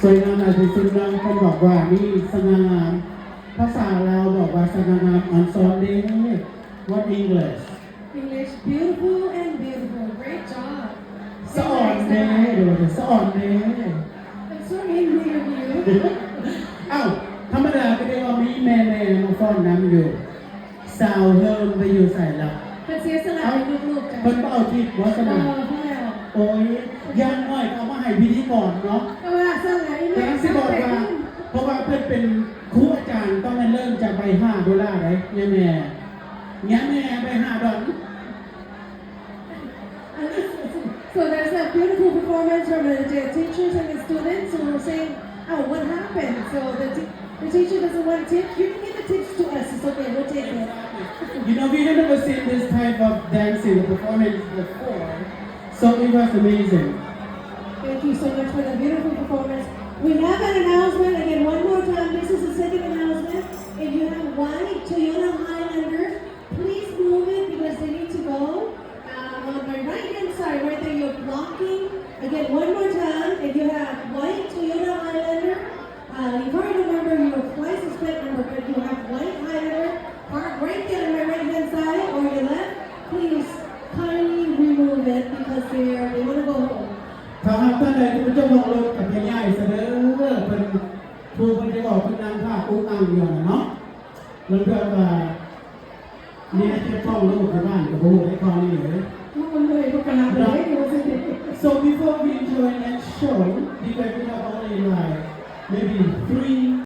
สวยงามอาจจะซึ่งเราคนบอกว่านี่สง่างามภาษาเราบอกว่าสง่างามอันสอนดี What English beautiful and beautiful great job สอนเด้ดูสอนเด้ I'm so angry with you อ้าวธรรมดาก็ได้ว่ามีแม่มาฟ้อนน้ำอยู่สาวเฮิมไปอยู่ใส่ละ เพิ่นเสียสละให้ลูกๆจ้ะ เพิ่นบ่เอาที่วัสนา พ่อแล้ว โอ้ยย่างน้อยเอามาให้พิธีกรเนาะ ก็ว่าสละให้ แต่สิบอกว่าเพราะว่าเพิ่นเป็นครูอาจารย์ต้องเริ่มจากใบ$5ได้เนี่ยแม่ใบ$5 So there's a beautiful performance from the teachers and the students who were saying, oh, what happened? So the teacher doesn't want tips. You can give the tips to us. It's okay. We'll take it. You know, we have never seen this type of dancing performance before, so it was amazing. Thank you so much for the beautiful performance. We have an announcement. Again, one more time. This is the second announcement. If you have white Toyota Highlander, please move it because they need to go. On my right-hand side, right there, you're blocking. Again, one more time. If you have white Toyota Highlander, you probably don't remember your license plate number, but if you have white Highlander, park right there on my right-hand side or your left, please kindly remove it because they want to go home. ถ้าหากท่านใดที่เป็นเจ้าของรถกับใหญ่ๆเสนอเป็นผู้คนที่บอกเป็นนางผ้าอุ้งอังอยู่เนาะมันเพื่อว่าเนี่ยจะต้องระบบบ้านกับผู้ให้ความนี่เลย So before we enjoy next show, because we have only like maybe 3